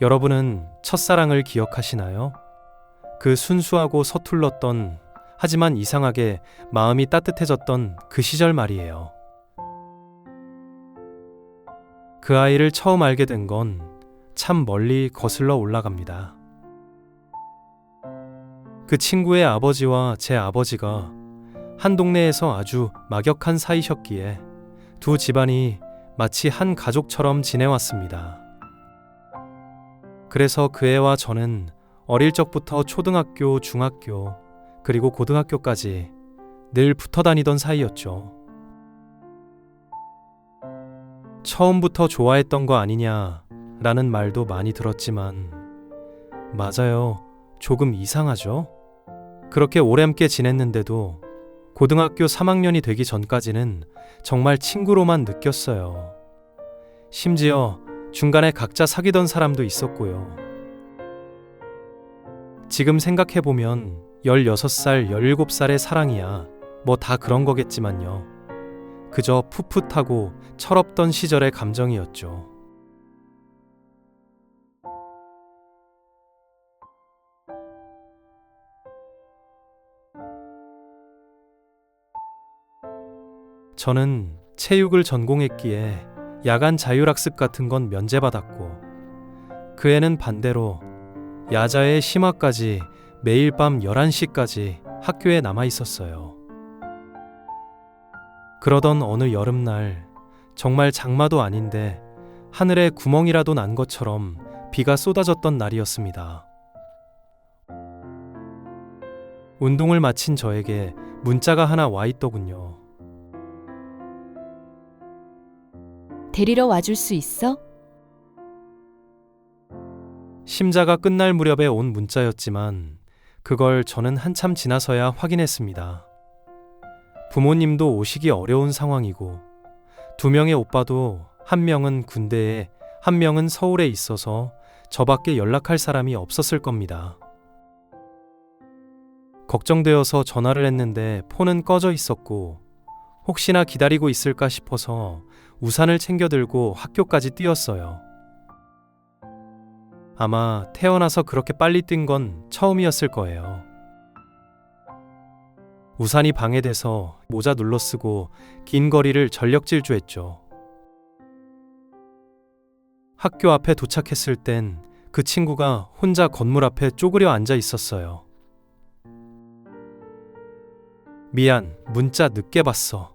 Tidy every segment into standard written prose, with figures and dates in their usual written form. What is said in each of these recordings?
여러분은 첫사랑을 기억하시나요? 그 순수하고 서툴렀던, 하지만 이상하게 마음이 따뜻해졌던 그 시절 말이에요. 그 아이를 처음 알게 된 건 참 멀리 거슬러 올라갑니다. 그 친구의 아버지와 제 아버지가 한 동네에서 아주 막역한 사이셨기에 두 집안이 마치 한 가족처럼 지내왔습니다. 그래서 그 애와 저는 어릴 적부터 초등학교, 중학교, 그리고 고등학교까지 늘 붙어 다니던 사이였죠. 처음부터 좋아했던 거 아니냐라는 말도 많이 들었지만, 맞아요. 조금 이상하죠? 그렇게 오래 함께 지냈는데도 고등학교 3학년이 되기 전까지는 정말 친구로만 느꼈어요. 심지어 중간에 각자 사귀던 사람도 있었고요. 지금 생각해보면 16살, 17살의 사랑이야 뭐 다 그런 거겠지만요. 그저 풋풋하고 철없던 시절의 감정이었죠. 저는 체육을 전공했기에 야간 자율학습 같은 건 면제받았고, 그 애는 반대로 야자의 심화까지 매일 밤 11시까지 학교에 남아 있었어요. 그러던 어느 여름날, 정말 장마도 아닌데 하늘에 구멍이라도 난 것처럼 비가 쏟아졌던 날이었습니다. 운동을 마친 저에게 문자가 하나 와 있더군요. 데리러 와줄 수 있어? 심자가 끝날 무렵에 온 문자였지만 그걸 저는 한참 지나서야 확인했습니다. 부모님도 오시기 어려운 상황이고, 두 명의 오빠도 한 명은 군대에, 한 명은 서울에 있어서 저밖에 연락할 사람이 없었을 겁니다. 걱정되어서 전화를 했는데 폰은 꺼져 있었고, 혹시나 기다리고 있을까 싶어서 우산을 챙겨 들고 학교까지 뛰었어요. 아마 태어나서 그렇게 빨리 뛴 건 처음이었을 거예요. 우산이 방해돼서 모자 눌러 쓰고 긴 거리를 전력 질주했죠. 학교 앞에 도착했을 땐 그 친구가 혼자 건물 앞에 쪼그려 앉아 있었어요. 미안, 문자 늦게 봤어.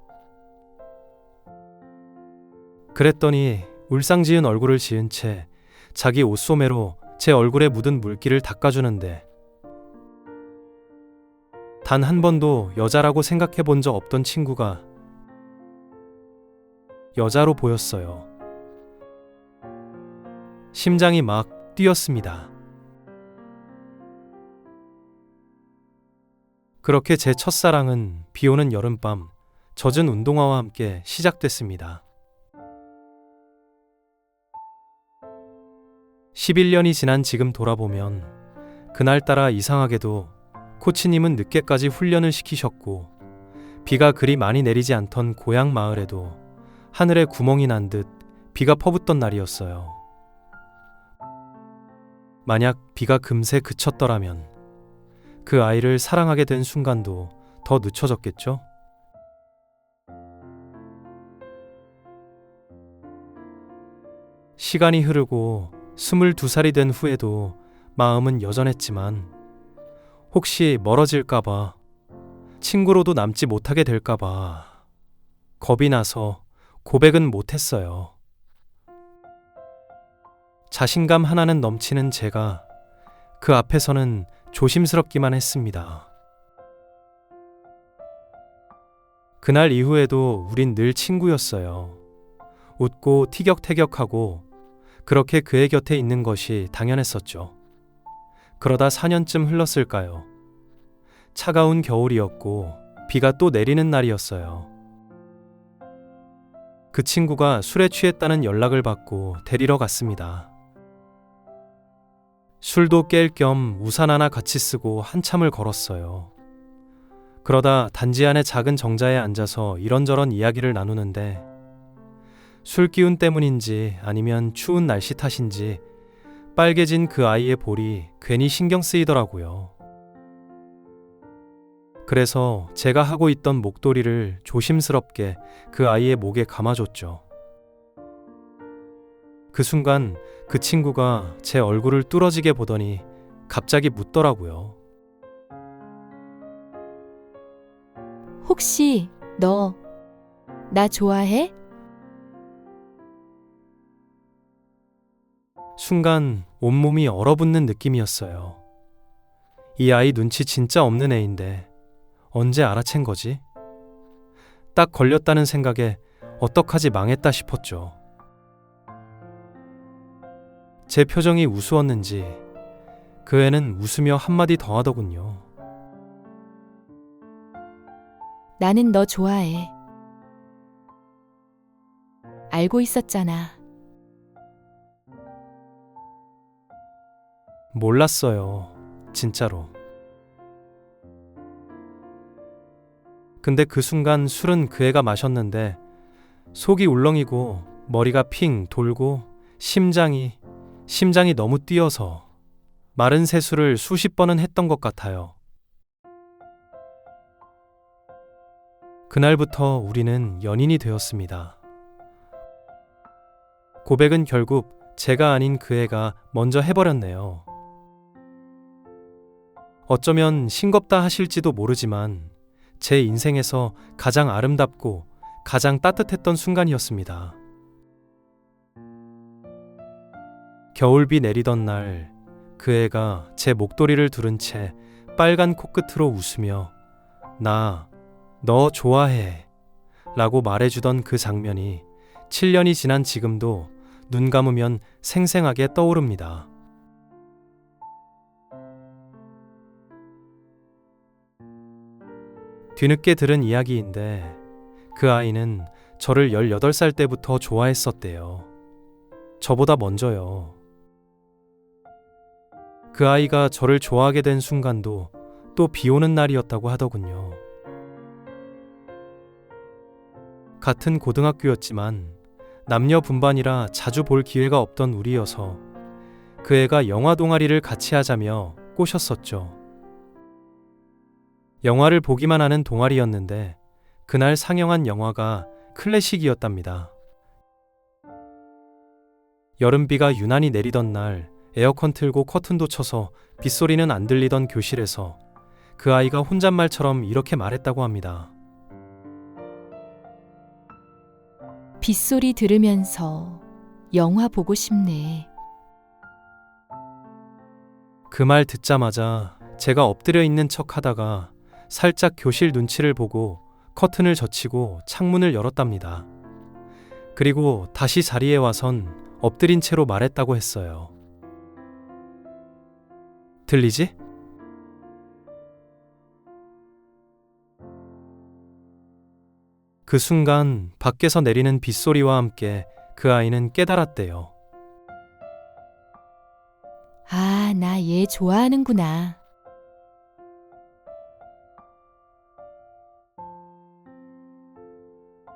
그랬더니 울상지은 얼굴을 지은 채 자기 옷소매로 제 얼굴에 묻은 물기를 닦아주는데, 단 한 번도 여자라고 생각해 본 적 없던 친구가 여자로 보였어요. 심장이 막 뛰었습니다. 그렇게 제 첫사랑은 비 오는 여름밤 젖은 운동화와 함께 시작됐습니다. 11년이 지난 지금 돌아보면 그날따라 이상하게도 코치님은 늦게까지 훈련을 시키셨고, 비가 그리 많이 내리지 않던 고향 마을에도 하늘에 구멍이 난 듯 비가 퍼붓던 날이었어요. 만약 비가 금세 그쳤더라면 그 아이를 사랑하게 된 순간도 더 늦춰졌겠죠? 시간이 흐르고 22살이 된 후에도 마음은 여전했지만, 혹시 멀어질까봐, 친구로도 남지 못하게 될까봐 겁이 나서 고백은 못했어요. 자신감 하나는 넘치는 제가 그 앞에서는 조심스럽기만 했습니다. 그날 이후에도 우린 늘 친구였어요. 웃고 티격태격하고 그렇게 그의 곁에 있는 것이 당연했었죠. 그러다 4년쯤 흘렀을까요? 차가운 겨울이었고 비가 또 내리는 날이었어요. 그 친구가 술에 취했다는 연락을 받고 데리러 갔습니다. 술도 깰 겸 우산 하나 같이 쓰고 한참을 걸었어요. 그러다 단지 안의 작은 정자에 앉아서 이런저런 이야기를 나누는데, 술 기운 때문인지 아니면 추운 날씨 탓인지 빨개진 그 아이의 볼이 괜히 신경 쓰이더라고요. 그래서 제가 하고 있던 목도리를 조심스럽게 그 아이의 목에 감아줬죠. 그 순간 그 친구가 제 얼굴을 뚫어지게 보더니 갑자기 묻더라고요. 혹시 너 나 좋아해? 순간 온몸이 얼어붙는 느낌이었어요. 이 아이 눈치 진짜 없는 애인데 언제 알아챈 거지? 딱 걸렸다는 생각에 어떡하지 망했다 싶었죠. 제 표정이 우스웠는지 그 애는 웃으며 한마디 더 하더군요. 나는 너 좋아해. 알고 있었잖아. 몰랐어요. 진짜로. 근데 그 순간 술은 그 애가 마셨는데 속이 울렁이고 머리가 핑 돌고 심장이 너무 뛰어서 마른 세수를 수십 번은 했던 것 같아요. 그날부터 우리는 연인이 되었습니다. 고백은 결국 제가 아닌 그 애가 먼저 해버렸네요. 어쩌면 싱겁다 하실지도 모르지만 제 인생에서 가장 아름답고 가장 따뜻했던 순간이었습니다. 겨울비 내리던 날 그 애가 제 목도리를 두른 채 빨간 코끝으로 웃으며 나 너 좋아해 라고 말해주던 그 장면이 7년이 지난 지금도 눈 감으면 생생하게 떠오릅니다. 뒤늦게 들은 이야기인데 그 아이는 저를 18살 때부터 좋아했었대요. 저보다 먼저요. 그 아이가 저를 좋아하게 된 순간도 또 비 오는 날이었다고 하더군요. 같은 고등학교였지만 남녀 분반이라 자주 볼 기회가 없던 우리여서 그 애가 영화 동아리를 같이 하자며 꼬셨었죠. 영화를 보기만 하는 동아리였는데 그날 상영한 영화가 클래식이었답니다. 여름비가 유난히 내리던 날 에어컨 틀고 커튼도 쳐서 빗소리는 안 들리던 교실에서 그 아이가 혼잣말처럼 이렇게 말했다고 합니다. 빗소리 들으면서 영화 보고 싶네. 그 말 듣자마자 제가 엎드려 있는 척 하다가 살짝 교실 눈치를 보고 커튼을 젖히고 창문을 열었답니다. 그리고 다시 자리에 와선 엎드린 채로 말했다고 했어요. 들리지? 그 순간 밖에서 내리는 빗소리와 함께 그 아이는 깨달았대요. 아, 나 얘 좋아하는구나.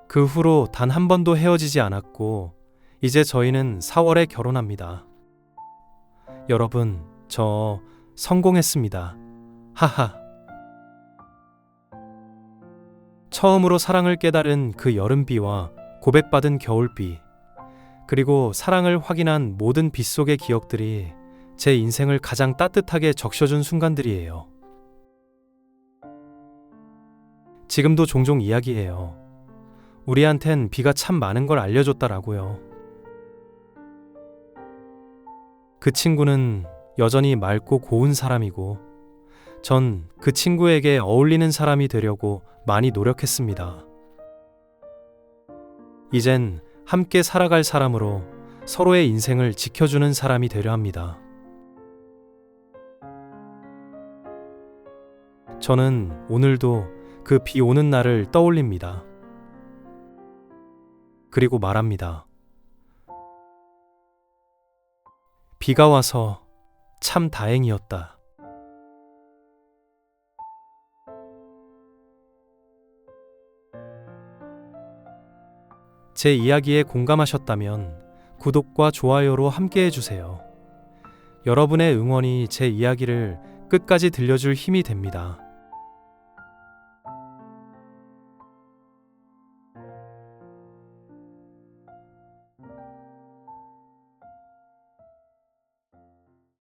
그 후로 단 한 번도 헤어지지 않았고 이제 저희는 4월에 결혼합니다. 여러분, 저 성공했습니다. 하하. 처음으로 사랑을 깨달은 그 여름비와 고백받은 겨울비, 그리고 사랑을 확인한 모든 빗속의 기억들이 제 인생을 가장 따뜻하게 적셔준 순간들이에요. 지금도 종종 이야기해요. 우리한텐 비가 참 많은 걸 알려줬다라고요. 그 친구는 여전히 맑고 고운 사람이고 전 그 친구에게 어울리는 사람이 되려고 많이 노력했습니다. 이젠 함께 살아갈 사람으로 서로의 인생을 지켜주는 사람이 되려 합니다. 저는 오늘도 그 비 오는 날을 떠올립니다. 그리고 말합니다. 비가 와서 참 다행이었다. 제 이야기에 공감하셨다면 구독과 좋아요로 함께 해주세요. 여러분의 응원이 제 이야기를 끝까지 들려줄 힘이 됩니다.